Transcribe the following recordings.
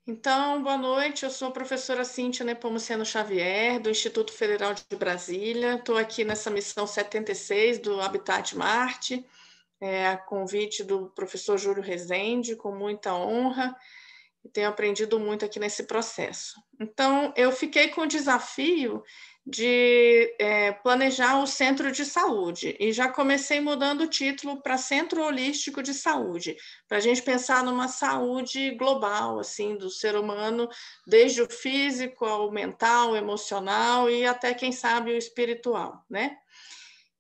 Então, boa noite. Eu sou a professora Cíntia Nepomuceno Xavier, do Instituto Federal de Brasília. Estou aqui nessa missão 76 do Habitat Marte, a convite do professor Júlio Rezende, com muita honra, e tenho aprendido muito aqui nesse processo. Então, eu fiquei com o desafio de planejar o centro de saúde, e já comecei mudando o título para Centro Holístico de Saúde, para a gente pensar numa saúde global, assim, do ser humano, desde o físico ao mental, emocional e até, quem sabe, o espiritual, né?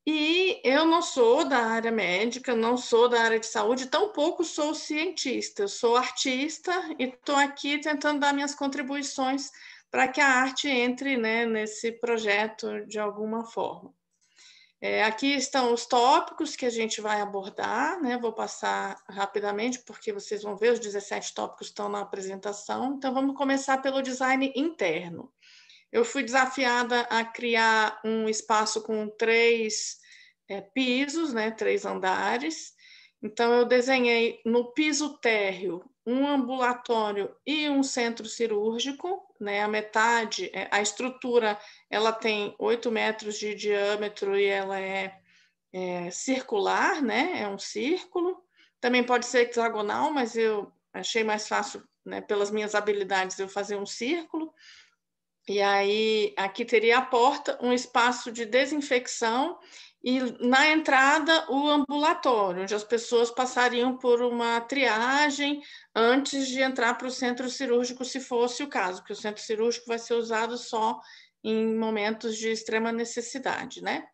E eu não sou da área médica, não sou da área de saúde, tampouco sou cientista, eu sou artista e estou aqui tentando dar minhas contribuições para que a arte entre, né, nesse projeto de alguma forma. Aqui estão os tópicos que a gente vai abordar, né? Vou passar rapidamente, porque vocês vão ver, os 17 tópicos estão na apresentação. Então, vamos começar pelo design interno. Eu fui desafiada a criar um espaço com 3 pisos, né? 3 andares. Então, eu desenhei no piso térreo um ambulatório e um centro cirúrgico, né? A metade, a estrutura, ela tem 8 metros de diâmetro e ela é circular, né? É um círculo. Também pode ser hexagonal, mas eu achei mais fácil, né, pelas minhas habilidades, eu fazer um círculo. E aí, aqui teria a porta, um espaço de desinfecção e na entrada o ambulatório, onde as pessoas passariam por uma triagem antes de entrar para o centro cirúrgico, se fosse o caso, porque o centro cirúrgico vai ser usado só em momentos de extrema necessidade, né?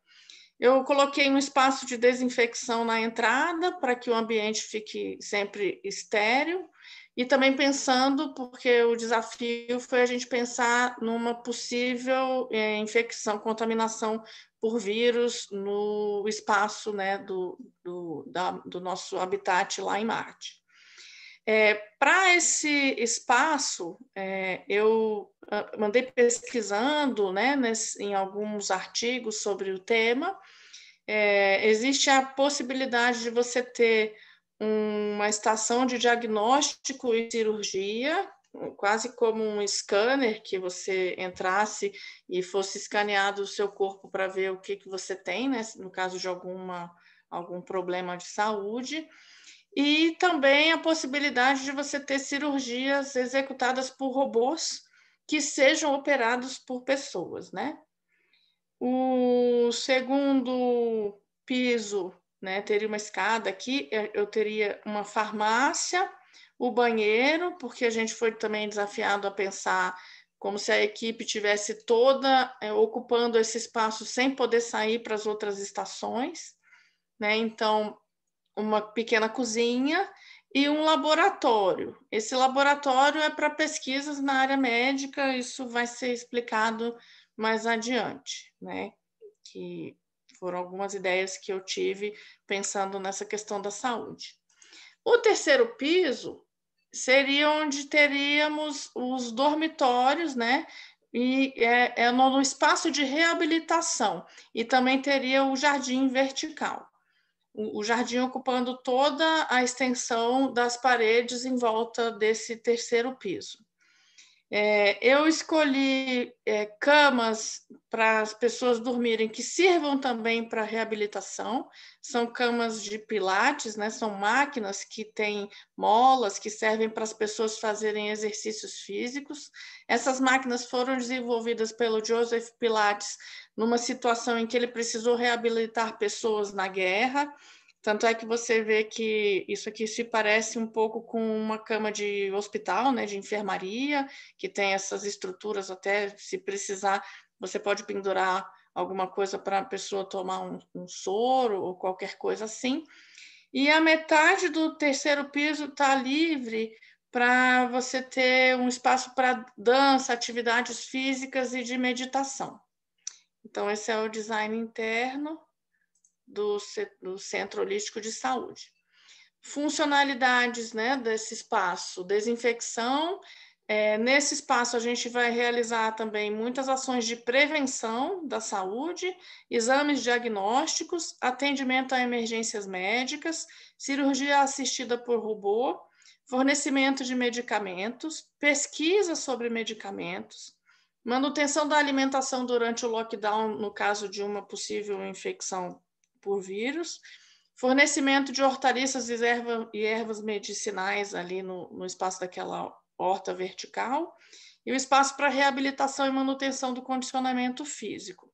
Eu coloquei um espaço de desinfecção na entrada para que o ambiente fique sempre estéril e também pensando, porque o desafio foi a gente pensar numa possível infecção, contaminação por vírus no espaço, né, do nosso habitat lá em Marte. Para esse espaço, eu mandei pesquisando, né, em alguns artigos sobre o tema. Existe a possibilidade de você ter uma estação de diagnóstico e cirurgia, quase como um scanner, que você entrasse e fosse escaneado o seu corpo para ver o que você tem, né, no caso de algum problema de saúde. E também a possibilidade de você ter cirurgias executadas por robôs que sejam operados por pessoas, né? O segundo piso, né, teria uma escada aqui, eu teria uma farmácia, o banheiro, porque a gente foi também desafiado a pensar como se a equipe tivesse toda ocupando esse espaço sem poder sair para as outras estações, né? Então, uma pequena cozinha e um laboratório. Esse laboratório é para pesquisas na área médica, isso vai ser explicado mais adiante, né? Que foram algumas ideias que eu tive pensando nessa questão da saúde. O terceiro piso seria onde teríamos os dormitórios, né? E no espaço de reabilitação, e também teria o jardim vertical. O jardim ocupando toda a extensão das paredes em volta desse terceiro piso. Eu escolhi camas para as pessoas dormirem que sirvam também para reabilitação. São camas de pilates, né? São máquinas que têm molas que servem para as pessoas fazerem exercícios físicos. Essas máquinas foram desenvolvidas pelo Joseph Pilates numa situação em que ele precisou reabilitar pessoas na guerra. Tanto é que você vê que isso aqui se parece um pouco com uma cama de hospital, né, de enfermaria, que tem essas estruturas, até se precisar, você pode pendurar alguma coisa para a pessoa tomar um soro ou qualquer coisa assim. E a metade do terceiro piso está livre para você ter um espaço para dança, atividades físicas e de meditação. Então, esse é o design interno do Centro Holístico de Saúde. Funcionalidades, né, desse espaço: desinfecção. Nesse espaço, a gente vai realizar também muitas ações de prevenção da saúde, exames diagnósticos, atendimento a emergências médicas, cirurgia assistida por robô fornecimento de medicamentos, pesquisa sobre medicamentos, manutenção da alimentação durante o lockdown, no caso de uma possível infecção por vírus, fornecimento de hortaliças e ervas medicinais ali no espaço daquela horta vertical, e o espaço para reabilitação e manutenção do condicionamento físico.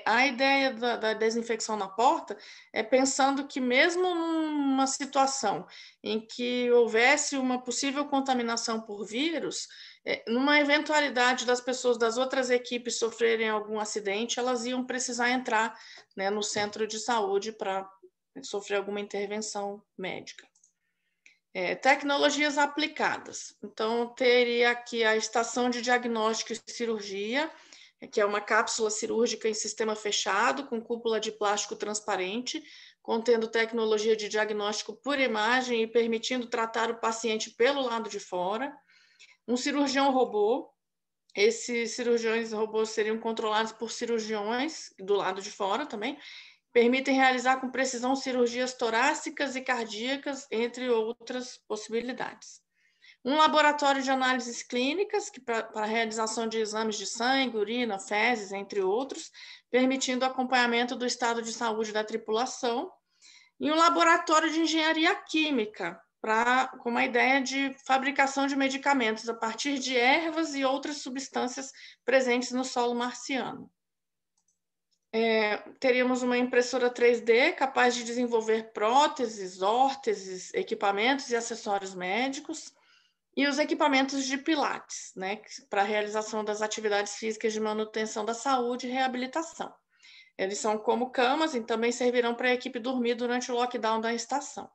A ideia da desinfecção na porta é pensando que mesmo numa situação em que houvesse uma possível contaminação por vírus, numa eventualidade das pessoas das outras equipes sofrerem algum acidente, elas iam precisar entrar, né, no centro de saúde para sofrer alguma intervenção médica. Tecnologias aplicadas. Então, teria aqui a estação de diagnóstico e cirurgia, que é uma cápsula cirúrgica em sistema fechado, com cúpula de plástico transparente, contendo tecnologia de diagnóstico por imagem e permitindo tratar o paciente pelo lado de fora. Um cirurgião robô. Esses cirurgiões robôs seriam controlados por cirurgiões do lado de fora também, permitem realizar com precisão cirurgias torácicas e cardíacas, entre outras possibilidades. Um laboratório de análises clínicas para a realização de exames de sangue, urina, fezes, entre outros, permitindo acompanhamento do estado de saúde da tripulação. E um laboratório de engenharia química, com uma ideia de fabricação de medicamentos a partir de ervas e outras substâncias presentes no solo marciano. Teríamos uma impressora 3D capaz de desenvolver próteses, órteses, equipamentos e acessórios médicos, e os equipamentos de Pilates, né, para a realização das atividades físicas de manutenção da saúde e reabilitação. Eles são como camas e também servirão para a equipe dormir durante o lockdown da estação.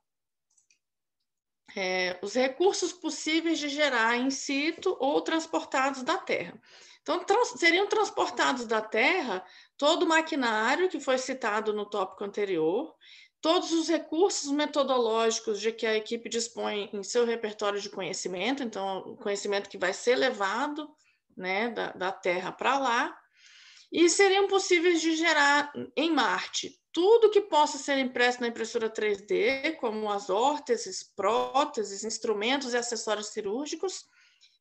Os recursos possíveis de gerar in situ ou transportados da Terra. Então, seriam transportados da Terra todo o maquinário que foi citado no tópico anterior, todos os recursos metodológicos de que a equipe dispõe em seu repertório de conhecimento, então, o conhecimento que vai ser levado, né, da Terra para lá, e seriam possíveis de gerar em Marte tudo que possa ser impresso na impressora 3D, como as órteses, próteses, instrumentos e acessórios cirúrgicos,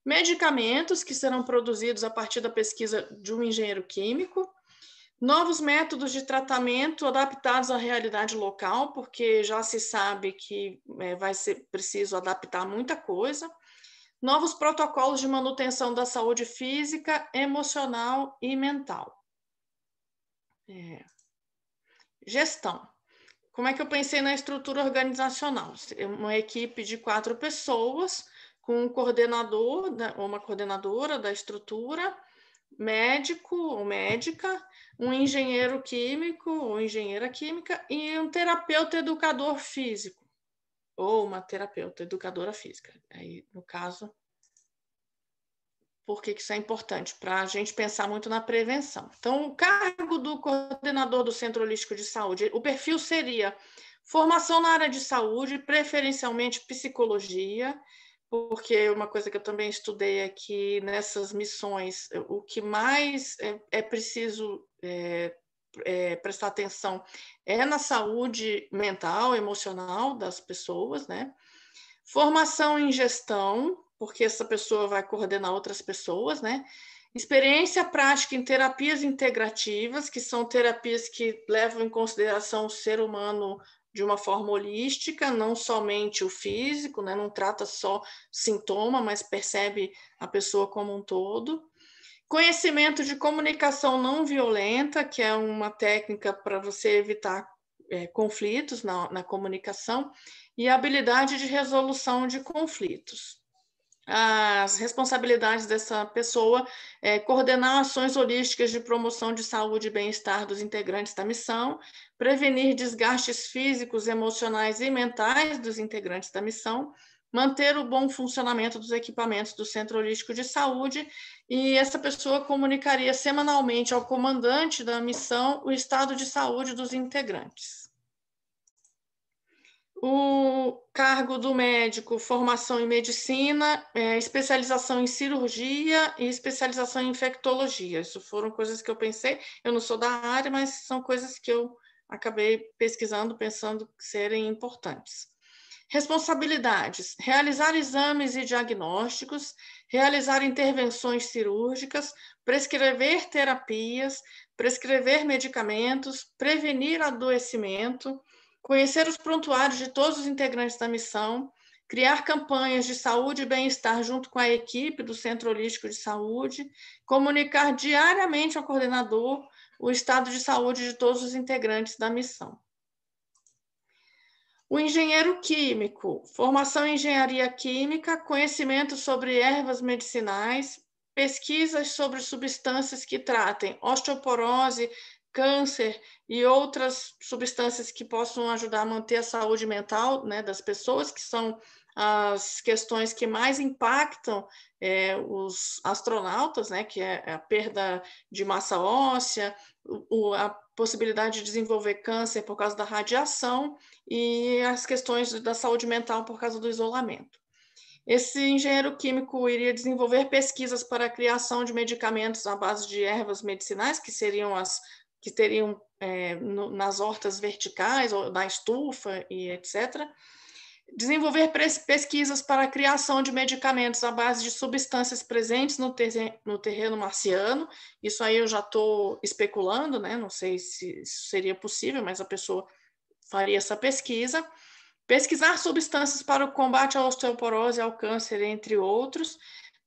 medicamentos que serão produzidos a partir da pesquisa de um engenheiro químico, novos métodos de tratamento adaptados à realidade local, porque já se sabe que vai ser preciso adaptar muita coisa, novos protocolos de manutenção da saúde física, emocional e mental. Gestão. Como é que eu pensei na estrutura organizacional? Uma equipe de 4 pessoas, com um coordenador ou uma coordenadora da estrutura, médico ou médica, um engenheiro químico ou engenheira química e um terapeuta educador físico, ou uma terapeuta educadora física. Aí, no caso, por que isso é importante? Para a gente pensar muito na prevenção. Então, o cargo do coordenador do Centro Holístico de Saúde, o perfil seria formação na área de saúde, preferencialmente psicologia, porque uma coisa que eu também estudei é que nessas missões, o que mais é preciso prestar atenção é na saúde mental, emocional das pessoas, né? Formação em gestão, porque essa pessoa vai coordenar outras pessoas, né? Experiência prática em terapias integrativas, que são terapias que levam em consideração o ser humano de uma forma holística, não somente o físico, né? Não trata só sintoma, mas percebe a pessoa como um todo. Conhecimento de comunicação não violenta, que é uma técnica para você evitar conflitos na comunicação, e habilidade de resolução de conflitos. As responsabilidades dessa pessoa é coordenar ações holísticas de promoção de saúde e bem-estar dos integrantes da missão, prevenir desgastes físicos, emocionais e mentais dos integrantes da missão, manter o bom funcionamento dos equipamentos do Centro Holístico de Saúde, e essa pessoa comunicaria semanalmente ao comandante da missão o estado de saúde dos integrantes. O cargo do médico, formação em medicina, especialização em cirurgia e especialização em infectologia. Isso foram coisas que eu pensei. Eu não sou da área, mas são coisas que eu acabei pesquisando, pensando serem importantes. Responsabilidades: realizar exames e diagnósticos, realizar intervenções cirúrgicas, prescrever terapias, prescrever medicamentos, prevenir adoecimento, conhecer os prontuários de todos os integrantes da missão, criar campanhas de saúde e bem-estar junto com a equipe do Centro Holístico de Saúde, comunicar diariamente ao coordenador o estado de saúde de todos os integrantes da missão. O engenheiro químico: formação em engenharia química, conhecimento sobre ervas medicinais, pesquisas sobre substâncias que tratem osteoporose, câncer e outras substâncias que possam ajudar a manter a saúde mental, né, das pessoas, que são as questões que mais impactam os astronautas, né, que é a perda de massa óssea, a possibilidade de desenvolver câncer por causa da radiação e as questões da saúde mental por causa do isolamento. Esse engenheiro químico iria desenvolver pesquisas para a criação de medicamentos à base de ervas medicinais, que seriam as que teriam nas hortas verticais, ou na estufa e etc. Desenvolver pesquisas para a criação de medicamentos à base de substâncias presentes no terreno marciano. Isso aí eu já estou especulando, né? Não sei se isso seria possível, mas a pessoa faria essa pesquisa. Pesquisar substâncias para o combate à osteoporose, ao câncer, entre outros.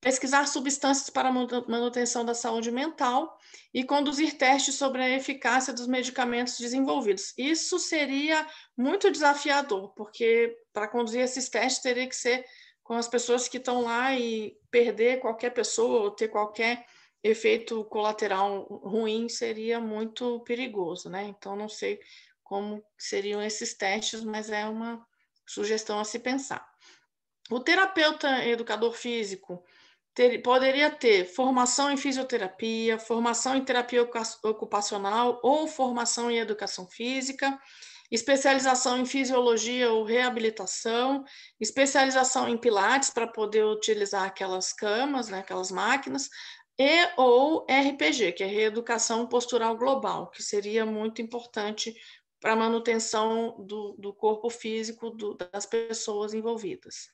Pesquisar substâncias para a manutenção da saúde mental e conduzir testes sobre a eficácia dos medicamentos desenvolvidos. Isso seria muito desafiador, porque para conduzir esses testes teria que ser com as pessoas que estão lá, e perder qualquer pessoa ou ter qualquer efeito colateral ruim seria muito perigoso, né? Então, não sei como seriam esses testes, mas é uma sugestão a se pensar. O terapeuta educador físico poderia ter formação em fisioterapia, formação em terapia ocupacional ou formação em educação física, especialização em fisiologia ou reabilitação, especialização em pilates para poder utilizar aquelas camas, né, aquelas máquinas, e ou RPG, que é reeducação postural global, que seria muito importante para a manutenção do corpo físico das pessoas envolvidas.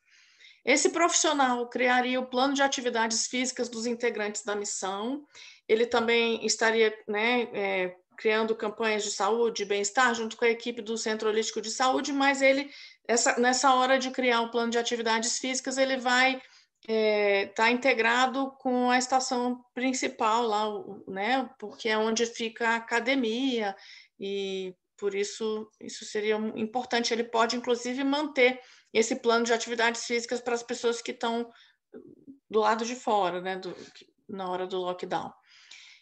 Esse profissional criaria o plano de atividades físicas dos integrantes da missão. Ele também estaria, né, criando campanhas de saúde e bem-estar junto com a equipe do Centro Holístico de Saúde, mas ele, nessa hora de criar o plano de atividades físicas, ele vai estar integrado com a estação principal lá, né, porque é onde fica a academia, e por isso seria importante. Ele pode, inclusive, manter esse plano de atividades físicas para as pessoas que estão do lado de fora, né, na hora do lockdown.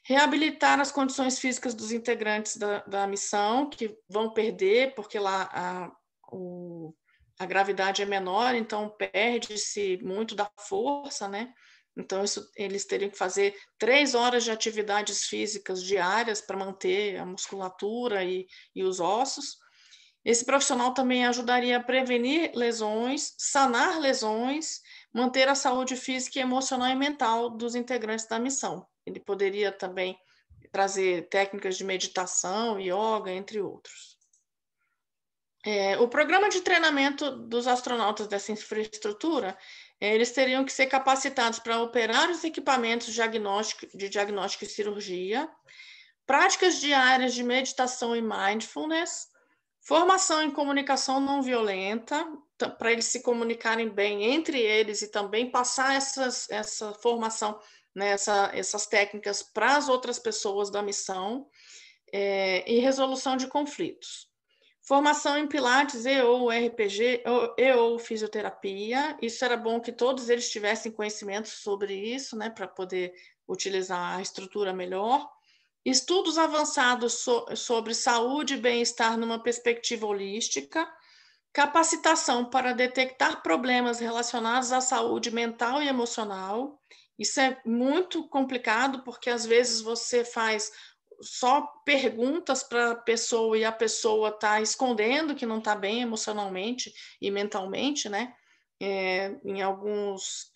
Reabilitar as condições físicas dos integrantes da missão, que vão perder, porque lá a gravidade é menor, então perde-se muito da força, né? Então, eles teriam que fazer 3 horas de atividades físicas diárias para manter a musculatura e os ossos. Esse profissional também ajudaria a prevenir lesões, sanar lesões, manter a saúde física, emocional e mental dos integrantes da missão. Ele poderia também trazer técnicas de meditação, yoga, entre outros. O programa de treinamento dos astronautas dessa infraestrutura, eles teriam que ser capacitados para operar os equipamentos de diagnóstico e cirurgia, práticas diárias de meditação e mindfulness, formação em comunicação não violenta, para eles se comunicarem bem entre eles e também passar essa formação, né, essas técnicas para as outras pessoas da missão, e resolução de conflitos. Formação em Pilates e ou RPG e ou fisioterapia. Isso era bom que todos eles tivessem conhecimento sobre isso, né, para poder utilizar a estrutura melhor. Estudos avançados sobre saúde e bem-estar numa perspectiva holística. Capacitação para detectar problemas relacionados à saúde mental e emocional. Isso é muito complicado, porque às vezes você faz só perguntas para a pessoa e a pessoa está escondendo que não está bem emocionalmente e mentalmente, né? Em alguns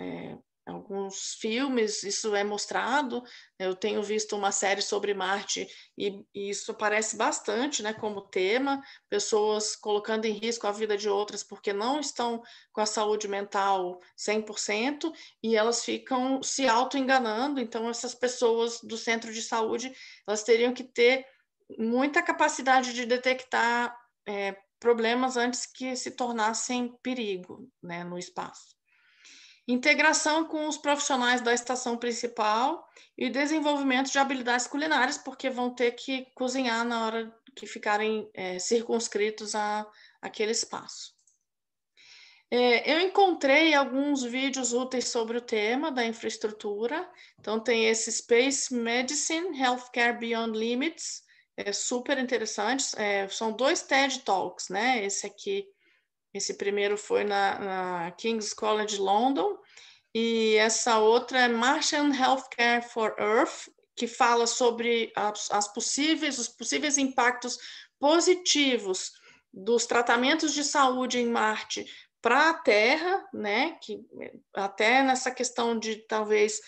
alguns filmes, isso é mostrado. Eu tenho visto uma série sobre Marte e isso aparece bastante, né, como tema, pessoas colocando em risco a vida de outras porque não estão com a saúde mental 100% e elas ficam se auto-enganando. Então, essas pessoas do centro de saúde, elas teriam que ter muita capacidade de detectar problemas antes que se tornassem perigo, né, no espaço. Integração com os profissionais da estação principal e desenvolvimento de habilidades culinárias, porque vão ter que cozinhar na hora que ficarem circunscritos àquele espaço. Eu encontrei alguns vídeos úteis sobre o tema da infraestrutura. Então, tem esse Space Medicine, Healthcare Beyond Limits, super interessante. São 2 TED Talks, né? Esse primeiro foi na King's College London, e essa outra é Martian Healthcare for Earth, que fala sobre os possíveis impactos positivos dos tratamentos de saúde em Marte para a Terra, né? Que até nessa questão de talvez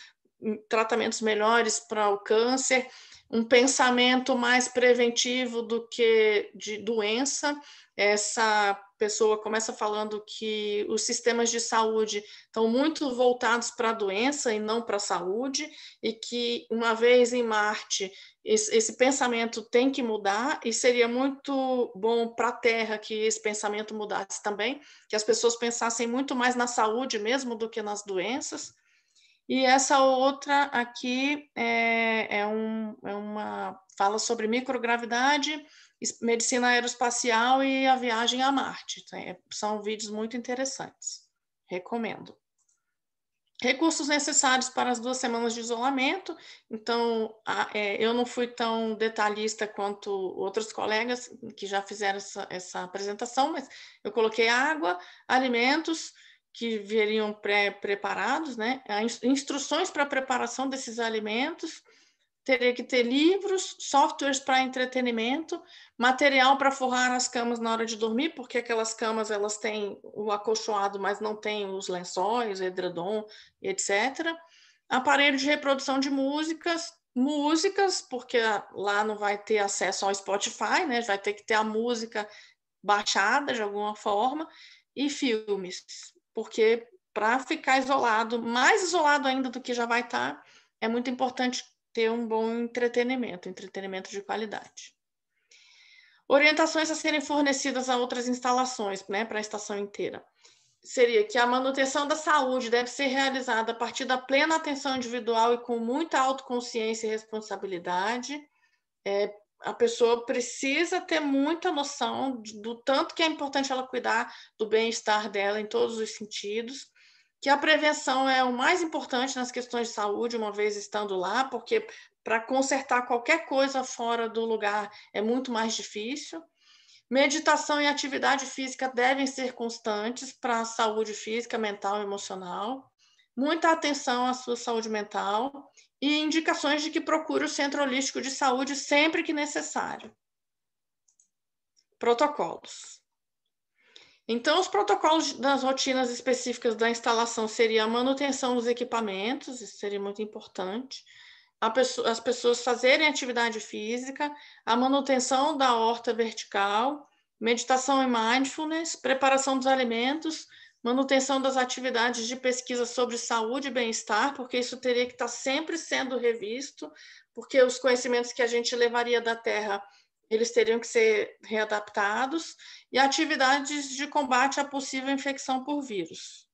tratamentos melhores para o câncer, um pensamento mais preventivo do que de doença. Essa pessoa começa falando que os sistemas de saúde estão muito voltados para a doença e não para a saúde, e que uma vez em Marte esse pensamento tem que mudar, e seria muito bom para a Terra que esse pensamento mudasse também, que as pessoas pensassem muito mais na saúde mesmo do que nas doenças. E essa outra aqui fala sobre microgravidade, medicina aeroespacial e a viagem a Marte. São vídeos muito interessantes. Recomendo. Recursos necessários para as 2 semanas de isolamento. Então, eu não fui tão detalhista quanto outros colegas que já fizeram essa apresentação, mas eu coloquei água, alimentos que viriam pré-preparados, né? Instruções para a preparação desses alimentos. Teria que ter livros, softwares para entretenimento, material para forrar as camas na hora de dormir, porque aquelas camas elas têm o acolchoado, mas não tem os lençóis, edredom, etc. Aparelho de reprodução de músicas, porque lá não vai ter acesso ao Spotify, né? Vai ter que ter a música baixada de alguma forma, e filmes, porque para ficar isolado, mais isolado ainda do que já vai estar, é muito importante ter um bom entretenimento de qualidade. Orientações a serem fornecidas a outras instalações, né, para a estação inteira. Seria que a manutenção da saúde deve ser realizada a partir da plena atenção individual e com muita autoconsciência e responsabilidade. A pessoa precisa ter muita noção do tanto que é importante ela cuidar do bem-estar dela em todos os sentidos, que a prevenção é o mais importante nas questões de saúde, uma vez estando lá, porque para consertar qualquer coisa fora do lugar é muito mais difícil. Meditação e atividade física devem ser constantes para a saúde física, mental e emocional. Muita atenção à sua saúde mental e indicações de que procure o centro holístico de saúde sempre que necessário. Protocolos. Então, os protocolos das rotinas específicas da instalação seria a manutenção dos equipamentos, isso seria muito importante, as pessoas fazerem atividade física, a manutenção da horta vertical, meditação e mindfulness, preparação dos alimentos, manutenção das atividades de pesquisa sobre saúde e bem-estar, porque isso teria que estar sempre sendo revisto, porque os conhecimentos que a gente levaria da Terra, eles teriam que ser readaptados, e atividades de combate à possível infecção por vírus.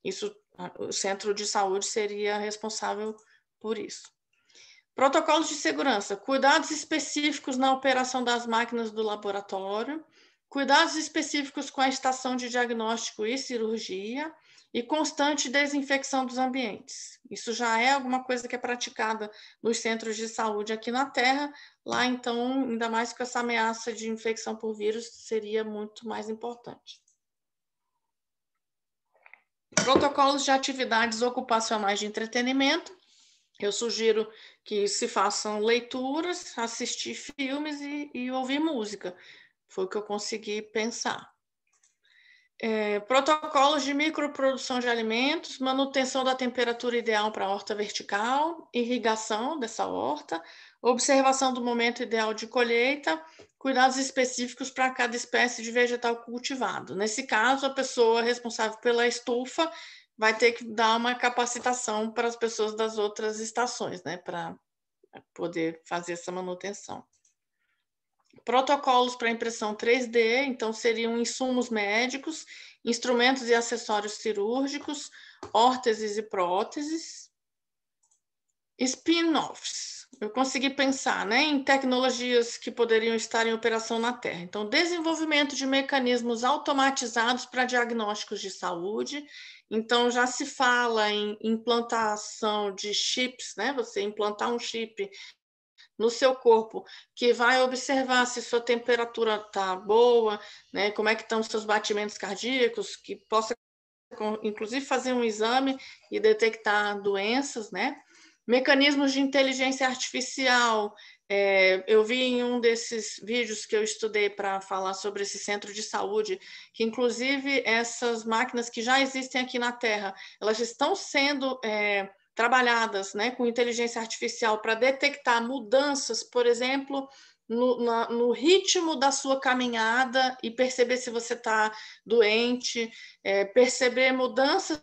Isso, o centro de saúde seria responsável por isso. Protocolos de segurança, cuidados específicos na operação das máquinas do laboratório, cuidados específicos com a estação de diagnóstico e cirurgia e constante desinfecção dos ambientes. Isso já é alguma coisa que é praticada nos centros de saúde aqui na Terra. Lá, então, ainda mais com essa ameaça de infecção por vírus, seria muito mais importante. Protocolos de atividades ocupacionais de entretenimento. Eu sugiro que se façam leituras, assistir filmes e ouvir música. Foi o que eu consegui pensar. Protocolos de microprodução de alimentos, manutenção da temperatura ideal para a horta vertical, irrigação dessa horta, observação do momento ideal de colheita, cuidados específicos para cada espécie de vegetal cultivado. Nesse caso, a pessoa responsável pela estufa vai ter que dar uma capacitação para as pessoas das outras estações, né, para poder fazer essa manutenção. Protocolos para impressão 3D, então seriam insumos médicos, instrumentos e acessórios cirúrgicos, órteses e próteses. Spin-offs. Eu consegui pensar, né, em tecnologias que poderiam estar em operação na Terra. Então, desenvolvimento de mecanismos automatizados para diagnósticos de saúde. Então, já se fala em implantação de chips, né? Você implantar um chip no seu corpo, que vai observar se sua temperatura está boa, né, como é que estão os seus batimentos cardíacos, que possa, inclusive, fazer um exame e detectar doenças, né? Mecanismos de inteligência artificial. Eu vi em um desses vídeos que eu estudei para falar sobre esse centro de saúde, que, inclusive, essas máquinas que já existem aqui na Terra, elas estão sendo trabalhadas, né, com inteligência artificial para detectar mudanças, por exemplo, no ritmo da sua caminhada e perceber se você está doente, perceber mudanças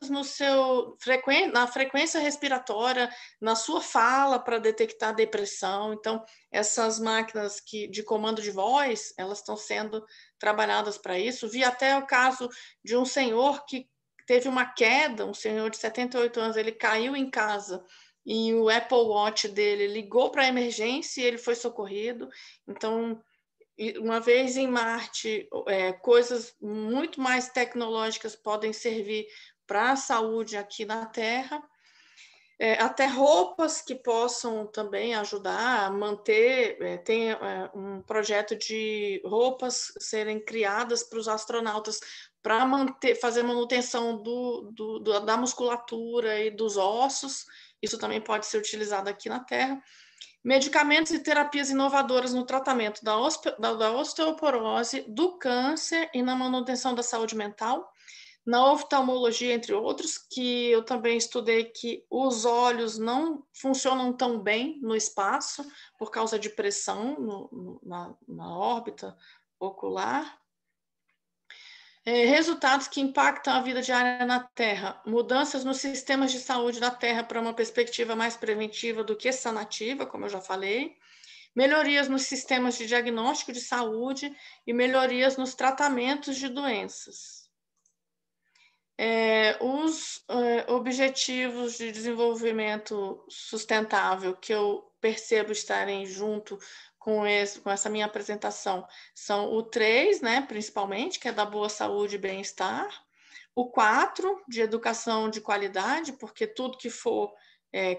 na frequência respiratória, na sua fala para detectar depressão. Então, essas máquinas de comando de voz, elas estão sendo trabalhadas para isso. Vi até o caso de um senhor que teve uma queda, um senhor de 78 anos, ele caiu em casa e o Apple Watch dele ligou para a emergência e ele foi socorrido. Então, uma vez em Marte, coisas muito mais tecnológicas podem servir para a saúde aqui na Terra. Até roupas que possam também ajudar a manter. Tem um projeto de roupas serem criadas para os astronautas para fazer manutenção da musculatura e dos ossos. Isso também pode ser utilizado aqui na Terra. Medicamentos e terapias inovadoras no tratamento da osteoporose, do câncer e na manutenção da saúde mental. Na oftalmologia, entre outros, que eu também estudei que os olhos não funcionam tão bem no espaço por causa de pressão na órbita ocular. Resultados que impactam a vida diária na Terra. Mudanças nos sistemas de saúde da Terra para uma perspectiva mais preventiva do que sanativa, como eu já falei. Melhorias nos sistemas de diagnóstico de saúde e melhorias nos tratamentos de doenças. Os objetivos de desenvolvimento sustentável que eu percebo estarem junto com essa minha apresentação são o 3, né, principalmente, que é da boa saúde e bem-estar, o 4, de educação de qualidade, porque tudo que for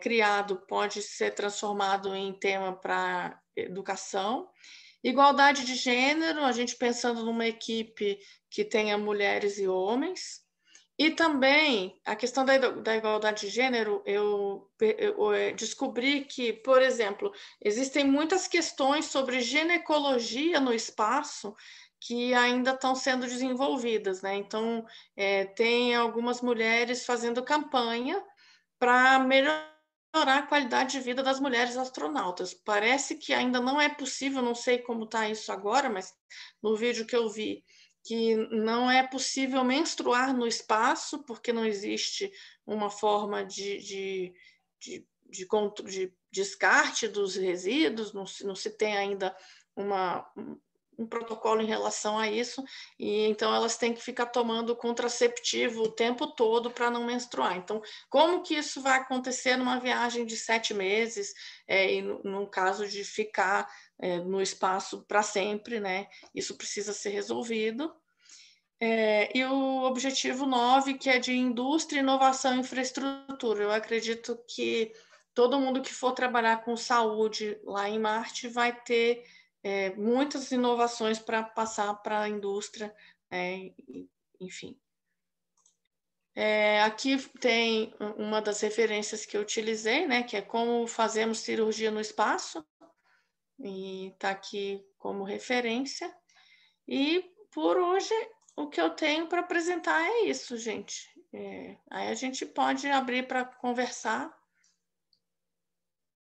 criado pode ser transformado em tema para educação, igualdade de gênero, a gente pensando numa equipe que tenha mulheres e homens. E também a questão da igualdade de gênero, eu descobri que, por exemplo, existem muitas questões sobre ginecologia no espaço que ainda estão sendo desenvolvidas, né? Então, tem algumas mulheres fazendo campanha para melhorar a qualidade de vida das mulheres astronautas. Parece que ainda não é possível, não sei como está isso agora, mas no vídeo que eu vi, que não é possível menstruar no espaço, porque não existe uma forma de descarte dos resíduos, não se tem ainda um protocolo em relação a isso, e então elas têm que ficar tomando contraceptivo o tempo todo para não menstruar. Então, como que isso vai acontecer numa viagem de 7 meses, e no caso de ficar no espaço para sempre, né? Isso precisa ser resolvido. E o objetivo 9, que é de indústria, inovação e infraestrutura. Eu acredito que todo mundo que for trabalhar com saúde lá em Marte vai ter muitas inovações para passar para a indústria, enfim. Aqui tem uma das referências que eu utilizei, né, que é como fazemos cirurgia no espaço, e está aqui como referência. E por hoje o que eu tenho para apresentar é isso, gente. Aí a gente pode abrir para conversar.